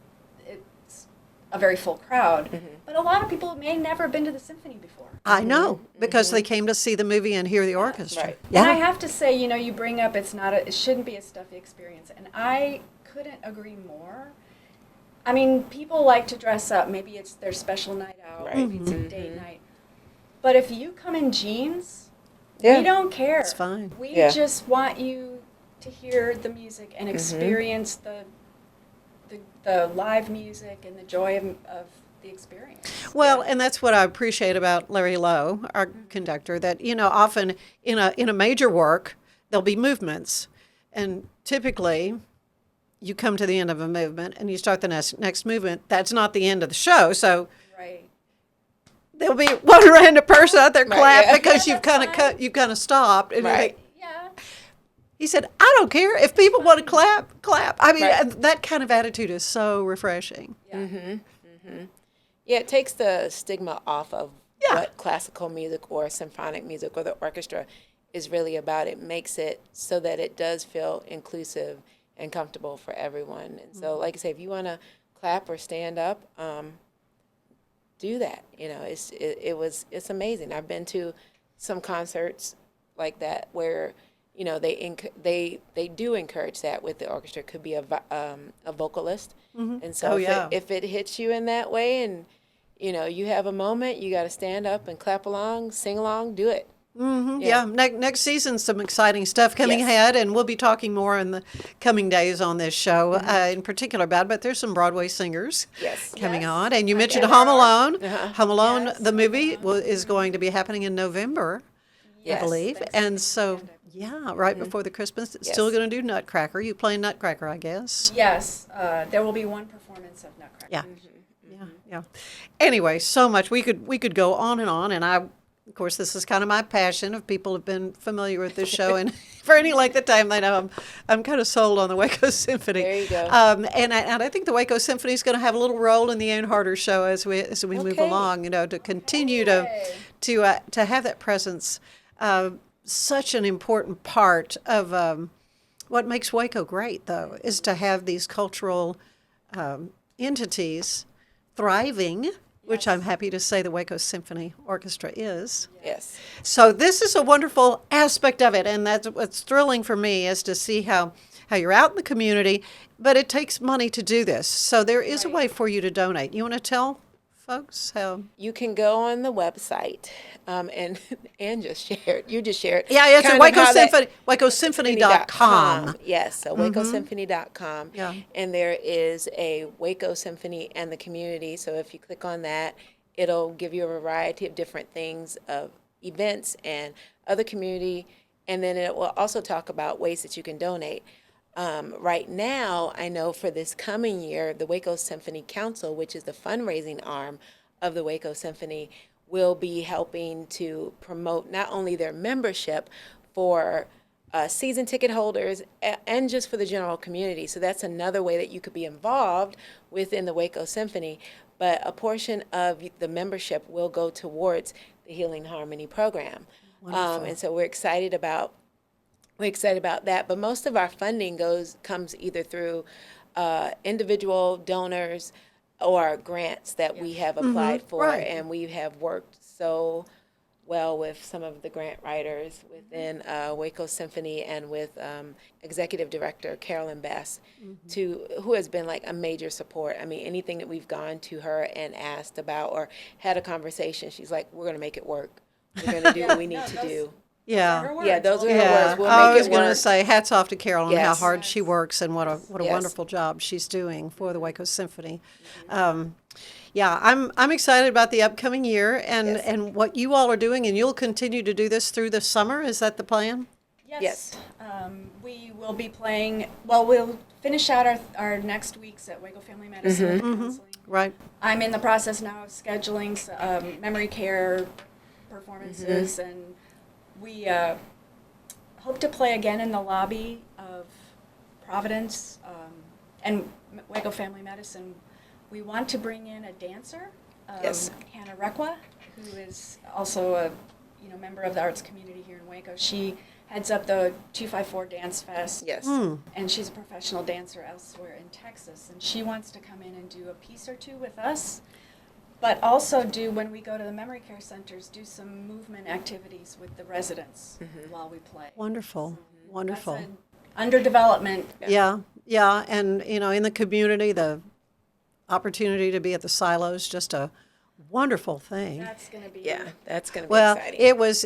it's a very full crowd, but a lot of people may never have been to the symphony before. I know, because they came to see the movie and hear the orchestra. Right. Yeah. And I have to say, you bring up it shouldn't be a stuffy experience, and I couldn't agree more. I mean, people like to dress up. Maybe it's their special night out, Right. maybe it's a date night. But if you come in jeans, Yeah. we don't care. It's fine. We Yeah. just want you to hear the music and experience the live music and the joy of the experience. Well, and that's what I appreciate about Larry Lowe, our conductor, that, often in a major work, there'll be movements. And typically, you come to the end of a movement and you start the next movement. That's not the end of the show. So Right. there'll be one random person out there clap yeah. because you've That's kind of you've kind of stopped. And you Right. think, Yeah. he said, I don't care. If people want to clap. I mean, Right. that kind of attitude is so refreshing. Yeah. Yeah, it takes the stigma off of Yeah. what classical music or symphonic music or the orchestra is really about. It makes it so that it does feel inclusive and comfortable for everyone. And so, like I say, if you want to clap or stand up, do that. It's amazing. I've been to some concerts like that where they do encourage that with the orchestra. It could be a vocalist, and so Oh, yeah. if it hits you in that way, and you have a moment, you got to stand up and clap along, sing along, do it. Yeah, next season, some exciting stuff coming Yes. ahead, and we'll be talking more in the coming days on this show, in particular about. But there's some Broadway singers Yes. coming Yes. on, and you mentioned there Home are. Alone. Home Alone, Yes. the movie, is going to be happening in November, I Yes. believe, Thanksgiving and so weekend. yeah, right before the Christmas. It's Yes. still going to do Nutcracker. You playing Nutcracker, I guess. Yes. There will be one performance of Nutcracker. Yeah. Yeah. Anyway, so much we could go on, and of course, this is kind of my passion. If people have been familiar with this show and for any length of time, they know I'm kind of sold on the Waco Symphony. There you go. And I think the Waco Symphony is going to have a little role in the Ann Harder show as we move Okay. along. To continue Yay. to have that presence. Such an important part of what makes Waco great, though, is to have these cultural entities thriving, which I'm happy to say the Waco Symphony Orchestra is. Yes. So this is a wonderful aspect of it, and that's what's thrilling for me is to see how you're out in the community, but it takes money to do this. So there is a way for you to donate. You want to tell folks how? You can go on the website, and just shared. You just shared. Yeah, it's at kind of Waco how that- Symphony, WacoSymphony.com. Yes, so WacoSymphony.com. Yeah. And there is a Waco Symphony and the community. So if you click on that, it'll give you a variety of different things of events and other community. And then it will also talk about ways that you can donate. Right now, I know for this coming year, the Waco Symphony Council, which is the fundraising arm of the Waco Symphony, will be helping to promote not only their membership for season ticket holders and just for the general community. So that's another way that you could be involved within the Waco Symphony. But a portion of the membership will go towards the Healing Harmony program. And so we're excited about that. But most of our funding comes either through individual donors or grants that we have applied for, right. and we have worked so well with some of the grant writers within Waco Symphony and with Executive Director Carolyn Bass, who has been like a major support. I mean, anything that we've gone to her and asked about or had a conversation, she's like, we're going to make it work. We're going to do what we need to do. Yeah. Yeah, those are her Yeah, words. We'll I make was it going to work. say hats off to Carol on how Yes. hard she works and what a Yes. wonderful job she's doing for the Waco Symphony. Yeah, I'm excited about the upcoming year and what you all are doing, and you'll continue to do this through the summer. Is that the plan? Yes. We will be playing, well, we'll finish out our next weeks at Waco Family Medicine with counseling. Right. I'm in the process now of scheduling memory care performances, and we hope to play again in the lobby of Providence and Waco Family Medicine. We want to bring in a dancer, Yes. Hannah Requa, who is also a member of the arts community here in Waco. She heads up the 254 Dance Fest. Yes. And she's a professional dancer elsewhere in Texas. And she wants to come in and do a piece or two with us, but also when we go to the memory care centers, do some movement activities with the residents while we play. Wonderful. Wonderful. That's under development. Yeah. Yeah. And, in the community, the opportunity to be at the silos, just a wonderful thing. That's going to be That's going to be Well, exciting. it was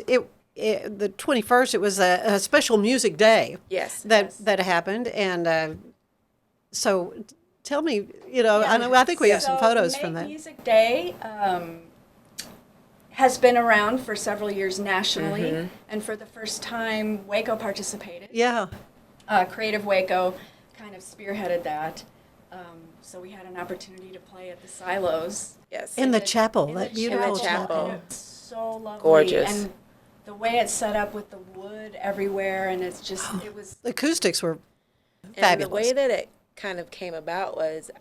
the 21st. It was a special music day. Yes. That happened, and so tell me, I think we have some photos from that. Music Day has been around for several years nationally, and for the first time, Waco participated. Yeah. Creative Waco kind of spearheaded that. So we had an opportunity to play at the silos. Yes. In the chapel, that the beautiful chapel. chapel. It's so lovely. Gorgeous. And the way it's set up with the wood everywhere, and it's just, it was... The acoustics were And fabulous. the way that it kind of came about was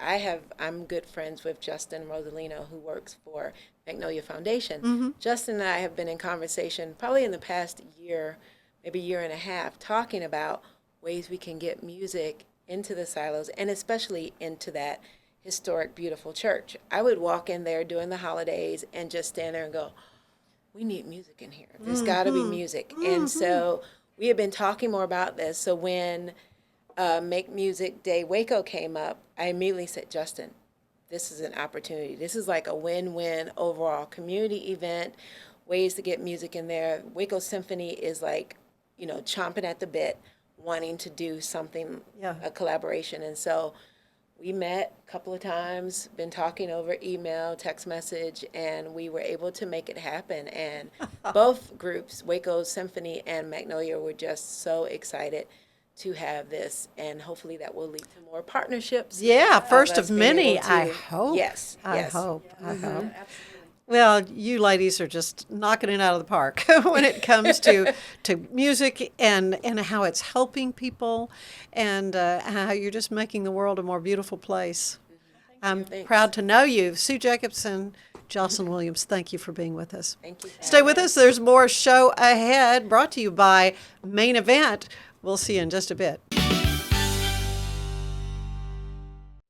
I'm good friends with Justin Rosalino, who works for Magnolia Foundation. Justin and I have been in conversation probably in the past year, maybe year and a half, talking about ways we can get music into the silos, and especially into that historic, beautiful church. I would walk in there during the holidays and just stand there and go, we need music in here. There's got to be music. And so we have been talking more about this. So when Make Music Day Waco came up, I immediately said, Justin, this is an opportunity. This is like a win-win overall community event, ways to get music in there. Waco Symphony is like, chomping at the bit, wanting to do something, a collaboration. And so we met a couple of times, been talking over email, text message, and we were able to make it happen. And both groups, Waco Symphony and Magnolia, were just so excited to have this, and hopefully that will lead to more partnerships. Yeah, first us of being many, able to- I hope. Yes, I yes. hope. I hope. Absolutely. Well, you ladies are just knocking it out of the park when it comes to music and how it's helping people, and how you're just making the world a more beautiful place. I'm proud to know you. Sue Jacobson, JOCELYN Williams, thank you for being with us. Thank you. Stay with us. There's more show ahead, brought to you by Main Event. We'll see you in just a bit.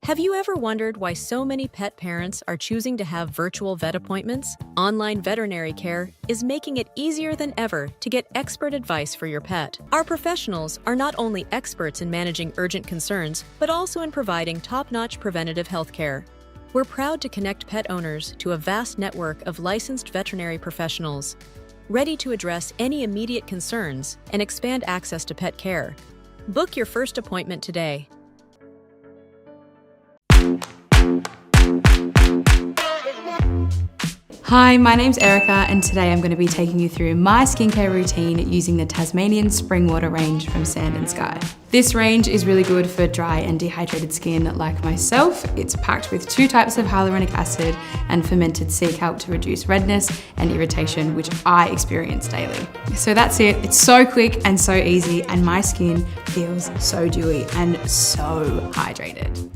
Have you ever wondered why so many pet parents are choosing to have virtual vet appointments? Online veterinary care is making it easier than ever to get expert advice for your pet. Our professionals are not only experts in managing urgent concerns, but also in providing top-notch preventative health care. We're proud to connect pet owners to a vast network of licensed veterinary professionals, ready to address any immediate concerns and expand access to pet care. Book your first appointment today. Hi, my name's Erica, and today I'm going to be taking you through my skincare routine using the Tasmanian Spring Water range from Sand and Sky. This range is really good for dry and dehydrated skin like myself. It's packed with 2 types of hyaluronic acid and fermented sea kelp to reduce redness and irritation, which I experience daily. So that's it. It's so quick and so easy, and my skin feels so dewy and so hydrated.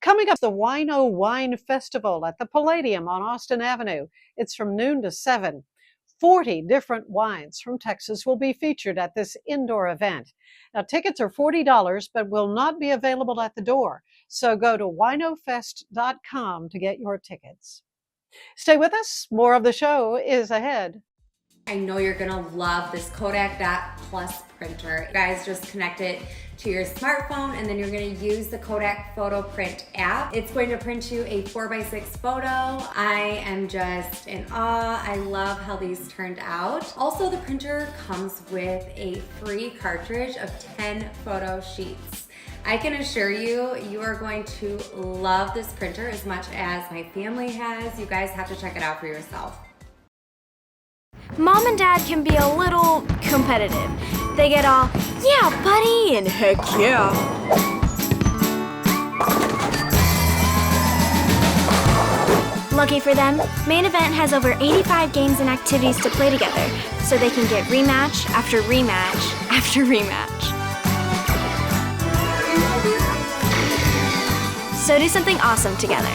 Coming up, the Wino Wine Festival at the Palladium on Austin Avenue. It's from noon to 7. 40 different wines from Texas will be featured at this indoor event. Now, tickets are $40, but will not be available at the door. So go to winofest.com to get your tickets. Stay with us. More of the show is ahead. I know you're gonna love this Kodak Dot Plus printer. You guys, just connect it to your smartphone, and then you're going to use the Kodak Photo Print app. It's going to print you a 4x6 photo. I am just in awe. I love how these turned out. Also, the printer comes with a free cartridge of 10 photo sheets. I can assure you, you are going to love this printer as much as my family has. You guys have to check it out for yourself. Mom and Dad can be a little competitive. They get all, yeah, buddy, and heck yeah. Lucky for them, Main Event has over 85 games and activities to play together, so they can get rematch after rematch after rematch. So do something awesome together.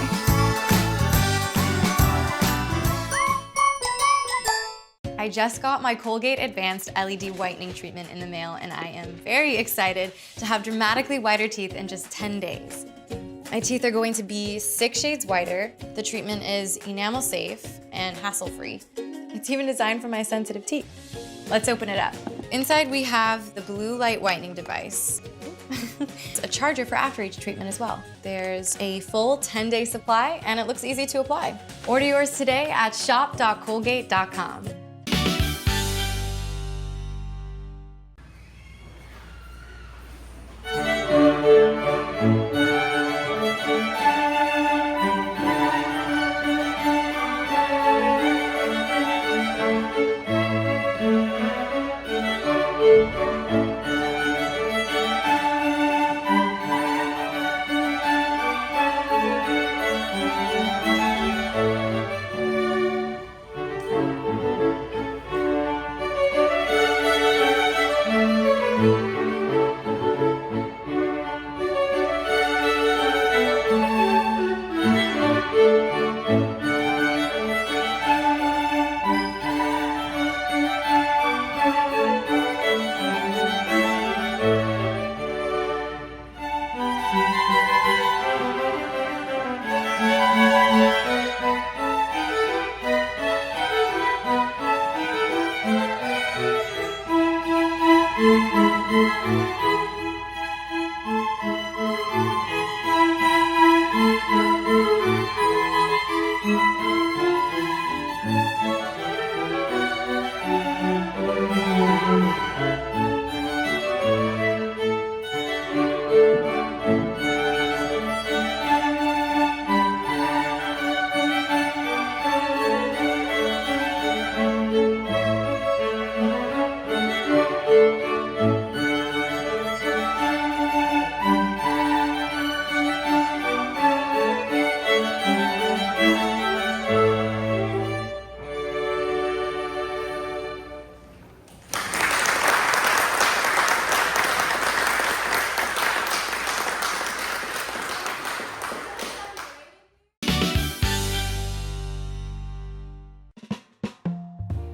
I just got my Colgate Advanced LED Whitening Treatment in the mail, and I am very excited to have dramatically whiter teeth in just 10 days. My teeth are going to be 6 shades whiter. The treatment is enamel safe and hassle-free. It's even designed for my sensitive teeth. Let's open it up. Inside we have the blue light whitening device. It's a charger for after each treatment as well. There's a full 10-day supply, and it looks easy to apply. Order yours today at shop.colgate.com.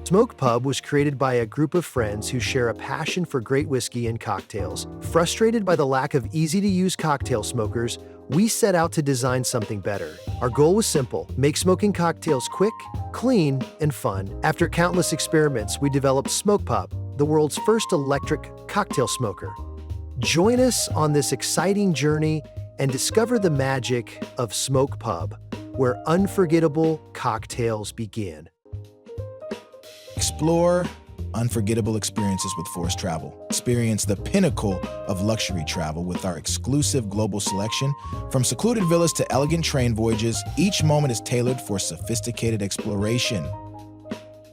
Smoke Pub was created by a group of friends who share a passion for great whiskey and cocktails. Frustrated by the lack of easy-to-use cocktail smokers, we set out to design something better. Our goal was simple: make smoking cocktails quick, clean, and fun. After countless experiments, we developed Smoke Pub, the world's first electric cocktail smoker. Join us on this exciting journey and discover the magic of Smoke Pub, where unforgettable cocktails begin. Explore unforgettable experiences with Force Travel. Experience the pinnacle of luxury travel with our exclusive global selection. From secluded villas to elegant train voyages, each moment is tailored for sophisticated exploration.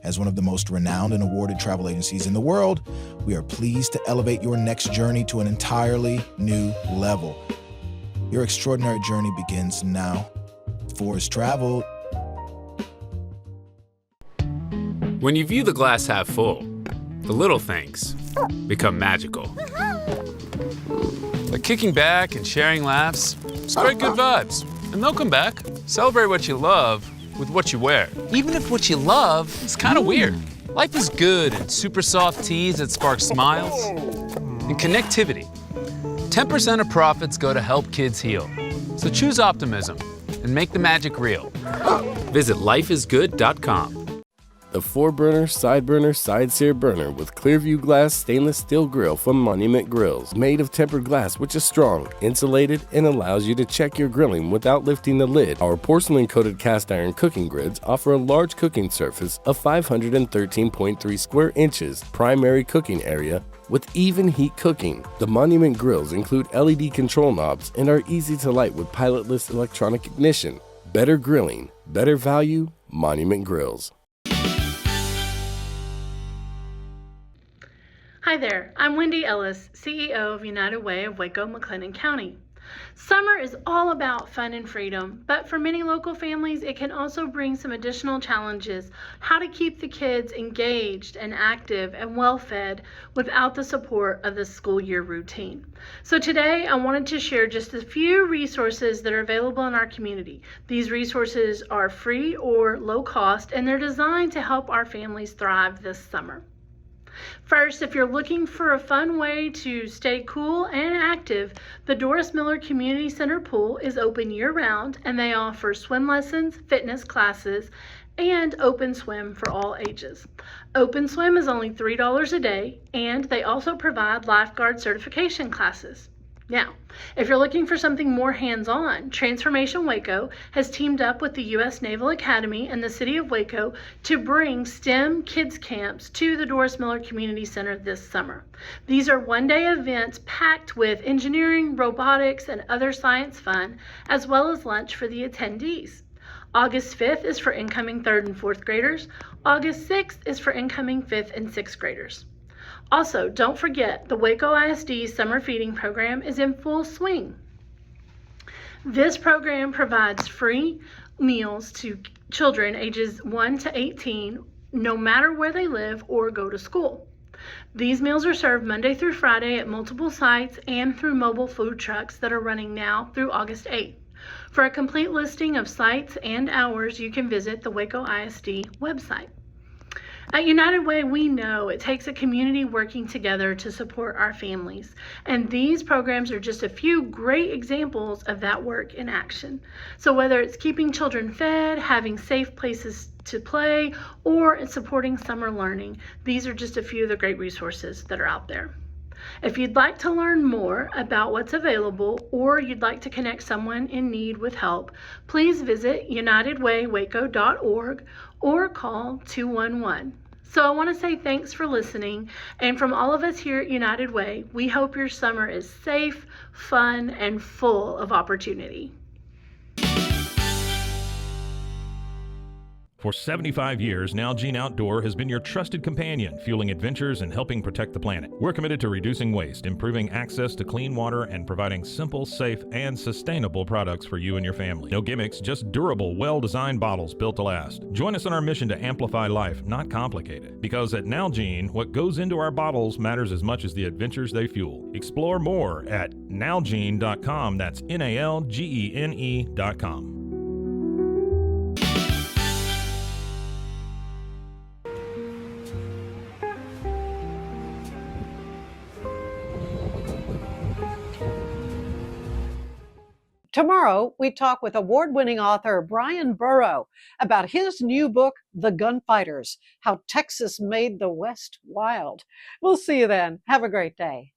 As one of the most renowned and awarded travel agencies in the world, we are pleased to elevate your next journey to an entirely new level. Your extraordinary journey begins now. Force Travel. When you view the glass half full, the little things become magical. Like kicking back and sharing laughs, spread good vibes, and they'll come back. Celebrate what you love with what you wear, even if what you love is kind of weird. Life is good in super soft tees that spark smiles and connectivity. 10% of profits go to help kids heal. So choose optimism and make the magic real. Visit lifeisgood.com. The 4-burner, side-burner, side-sear burner with Clearview glass stainless steel grill from Monument Grills. Made of tempered glass which is strong, insulated, and allows you to check your grilling without lifting the lid. Our porcelain-coated cast iron cooking grids offer a large cooking surface of 513.3 square inches, primary cooking area, with even heat cooking. The Monument Grills include LED control knobs and are easy to light with pilotless electronic ignition. Better grilling, better value, Monument Grills. Hi there, I'm Wendy Ellis, CEO of United Way of Waco, McLennan County. Summer is all about fun and freedom, but for many local families, it can also bring some additional challenges. How to keep the kids engaged and active and well-fed without the support of the school year routine. So today, I wanted to share just a few resources that are available in our community. These resources are free or low cost, and they're designed to help our families thrive this summer. First, if you're looking for a fun way to stay cool and active, the Doris Miller Community Center pool is open year-round, and they offer swim lessons, fitness classes, and open swim for all ages. Open swim is only $3 a day, and they also provide lifeguard certification classes. Now, if you're looking for something more hands-on, Transformation Waco has teamed up with the U.S. Naval Academy and the City of Waco to bring STEM kids camps to the Doris Miller Community Center this summer. These are one-day events packed with engineering, robotics, and other science fun, as well as lunch for the attendees. August 5th is for incoming 3rd and 4th graders. August 6th is for incoming 5th and 6th graders. Also, don't forget, the Waco ISD Summer Feeding Program is in full swing. This program provides free meals to children ages 1 to 18, no matter where they live or go to school. These meals are served Monday through Friday at multiple sites and through mobile food trucks that are running now through August 8th. For a complete listing of sites and hours, you can visit the Waco ISD website. At United Way, we know it takes a community working together to support our families, and these programs are just a few great examples of that work in action. So whether it's keeping children fed, having safe places to play, or supporting summer learning, these are just a few of the great resources that are out there. If you'd like to learn more about what's available, or you'd like to connect someone in need with help, please visit unitedwaywaco.org or call 211. So I want to say thanks for listening, and from all of us here at United Way, we hope your summer is safe, fun, and full of opportunity. For 75 years, Nalgene Outdoor has been your trusted companion, fueling adventures and helping protect the planet. We're committed to reducing waste, improving access to clean water, and providing simple, safe, and sustainable products for you and your family. No gimmicks, just durable, well-designed bottles built to last. Join us in our mission to amplify life, not complicate it. Because at Nalgene, what goes into our bottles matters as much as the adventures they fuel. Explore more at nalgene.com. That's NALGENE.com. Tomorrow, we talk with award-winning author Brian Burrow about his new book, The Gunfighters: How Texas Made the West Wild. We'll see you then. Have a great day.